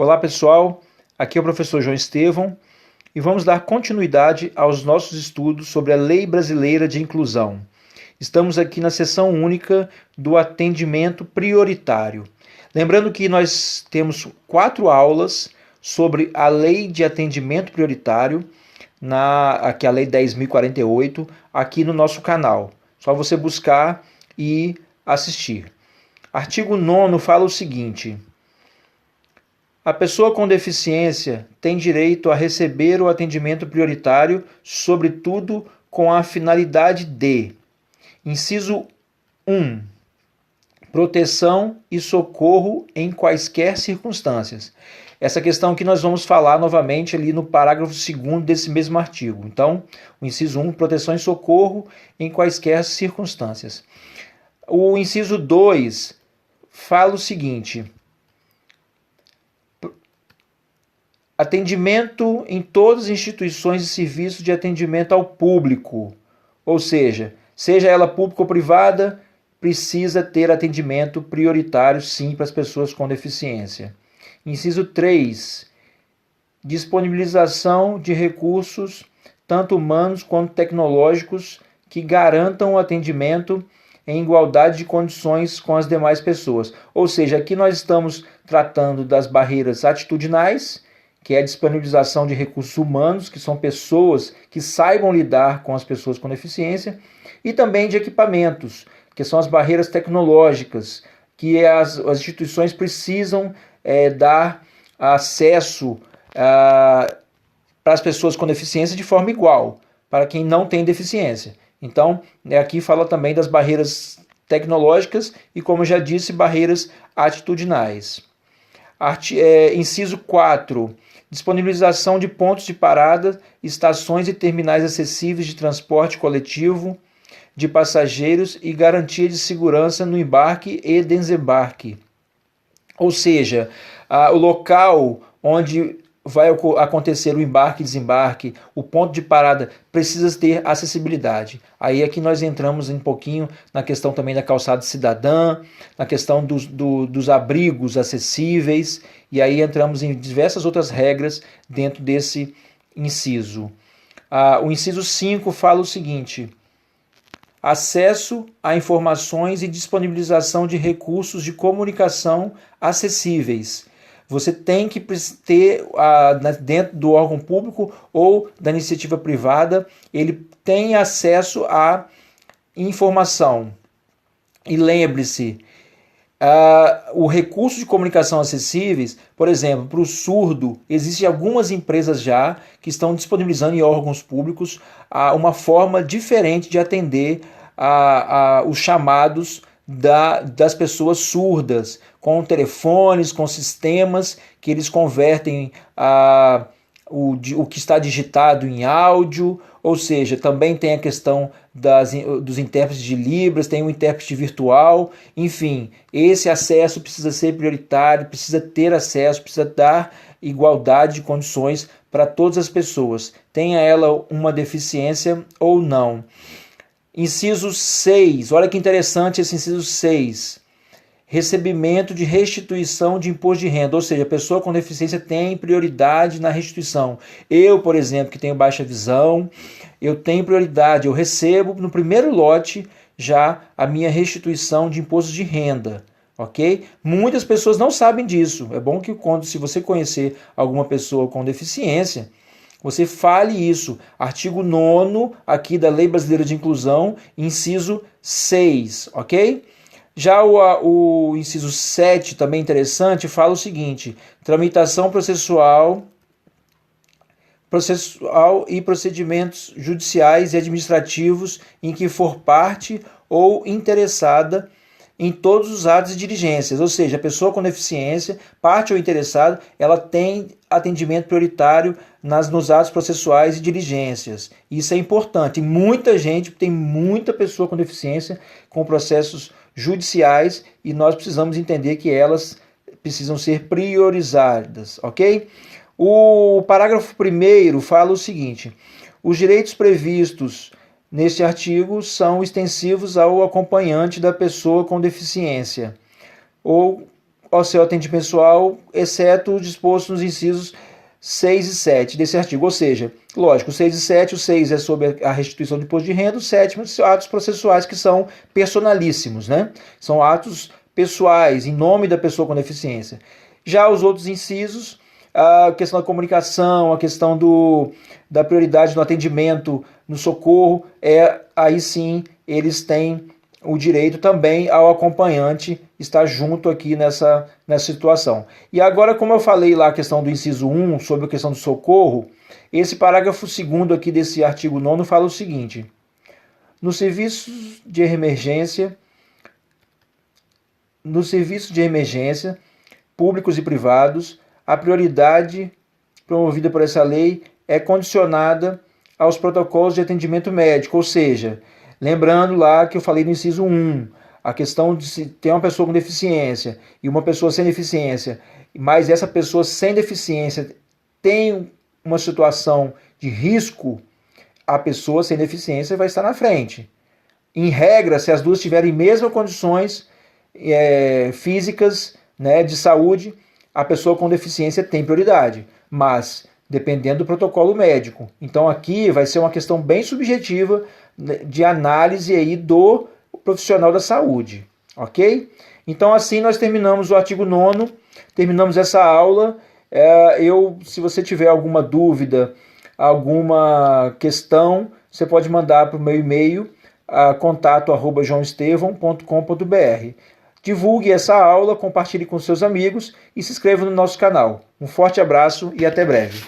Olá pessoal, aqui é o professor João Estevão e vamos dar continuidade aos nossos estudos sobre a Lei Brasileira de Inclusão. Estamos aqui na seção única do atendimento prioritário. Lembrando que nós temos 4 aulas sobre a Lei de Atendimento Prioritário, aqui a Lei 10.048, aqui no nosso canal. Só você buscar e assistir. Artigo 9º fala o seguinte: a pessoa com deficiência tem direito a receber o atendimento prioritário, sobretudo com a finalidade de: inciso 1. Proteção e socorro em quaisquer circunstâncias. Essa questão que nós vamos falar novamente ali no parágrafo 2º desse mesmo artigo. Então, o inciso 1, proteção e socorro em quaisquer circunstâncias. O inciso 2 fala o seguinte: atendimento em todas as instituições e serviços de atendimento ao público. Ou seja ela pública ou privada, precisa ter atendimento prioritário, sim, para as pessoas com deficiência. Inciso 3. Disponibilização de recursos, tanto humanos quanto tecnológicos, que garantam o atendimento em igualdade de condições com as demais pessoas. Ou seja, aqui nós estamos tratando das barreiras atitudinais, que é a disponibilização de recursos humanos, que são pessoas que saibam lidar com as pessoas com deficiência, e também de equipamentos, que são as barreiras tecnológicas, que as instituições precisam dar acesso para as pessoas com deficiência de forma igual, para quem não tem deficiência. Então, aqui fala também das barreiras tecnológicas e, como eu já disse, barreiras atitudinais. Inciso 4. Disponibilização de pontos de parada, estações e terminais acessíveis de transporte coletivo de passageiros e garantia de segurança no embarque e desembarque. Ou seja, o local onde vai acontecer o embarque e desembarque, o ponto de parada, precisa ter acessibilidade. Aí aqui nós entramos um pouquinho na questão também da calçada cidadã, na questão dos abrigos acessíveis, e aí entramos em diversas outras regras dentro desse inciso. O inciso 5 fala o seguinte: acesso a informações e disponibilização de recursos de comunicação acessíveis. Você tem que ter, dentro do órgão público ou da iniciativa privada, ele tem acesso à informação. E lembre-se, o recurso de comunicação acessíveis, por exemplo, para o surdo, existem algumas empresas já que estão disponibilizando em órgãos públicos uma forma diferente de atender os chamados das pessoas surdas, com telefones, com sistemas que eles convertem o que está digitado em áudio. Ou seja, também tem a questão dos intérpretes de Libras, tem um intérprete virtual. Enfim, esse acesso precisa ser prioritário, precisa ter acesso, precisa dar igualdade de condições para todas as pessoas, tenha ela uma deficiência ou não. Inciso 6, olha que interessante esse inciso 6. Recebimento de restituição de imposto de renda, ou seja, a pessoa com deficiência tem prioridade na restituição. Eu, por exemplo, que tenho baixa visão, eu tenho prioridade, eu recebo no primeiro lote já a minha restituição de imposto de renda, ok? Muitas pessoas não sabem disso. É bom que se você conhecer alguma pessoa com deficiência, você fale isso. Artigo 9º aqui da Lei Brasileira de Inclusão, inciso 6, ok? Já o inciso 7, também interessante, fala o seguinte: tramitação processual e procedimentos judiciais e administrativos em que for parte ou interessada em todos os atos e diligências. Ou seja, a pessoa com deficiência, parte ou interessada, ela tem atendimento prioritário nos atos processuais e diligências. Isso é importante. Muita gente, tem muita pessoa com deficiência com processos judiciais e nós precisamos entender que elas precisam ser priorizadas, ok? O parágrafo 1º fala o seguinte: os direitos previstos neste artigo são extensivos ao acompanhante da pessoa com deficiência ou ao seu atendimento pessoal, exceto o disposto nos incisos 6 e 7 desse artigo. Ou seja, lógico, 6 e 7, o 6 é sobre a restituição do imposto de renda, o 7 atos processuais que são personalíssimos, né? São atos pessoais, em nome da pessoa com deficiência. Já os outros incisos, a questão da comunicação, a questão da prioridade no atendimento, no socorro, aí sim eles têm o direito também ao acompanhante estar junto aqui nessa situação. E agora, como eu falei lá a questão do inciso 1, sobre a questão do socorro, esse parágrafo 2º aqui desse artigo 9º fala o seguinte: nos serviços de emergência, públicos e privados, a prioridade promovida por essa lei é condicionada aos protocolos de atendimento médico, ou seja, lembrando lá que eu falei no inciso 1, a questão de se ter uma pessoa com deficiência e uma pessoa sem deficiência, mas essa pessoa sem deficiência tem uma situação de risco, a pessoa sem deficiência vai estar na frente. Em regra, se as duas tiverem mesmas condições físicas, né, de saúde, a pessoa com deficiência tem prioridade, mas dependendo do protocolo médico. Então aqui vai ser uma questão bem subjetiva de análise aí do profissional da saúde, ok? Então assim nós terminamos o artigo 9º, terminamos essa aula. Se você tiver alguma dúvida, alguma questão, você pode mandar para o meu e-mail, contato@joaoestevão.com.br. Divulgue essa aula, compartilhe com seus amigos e se inscreva no nosso canal. Um forte abraço e até breve.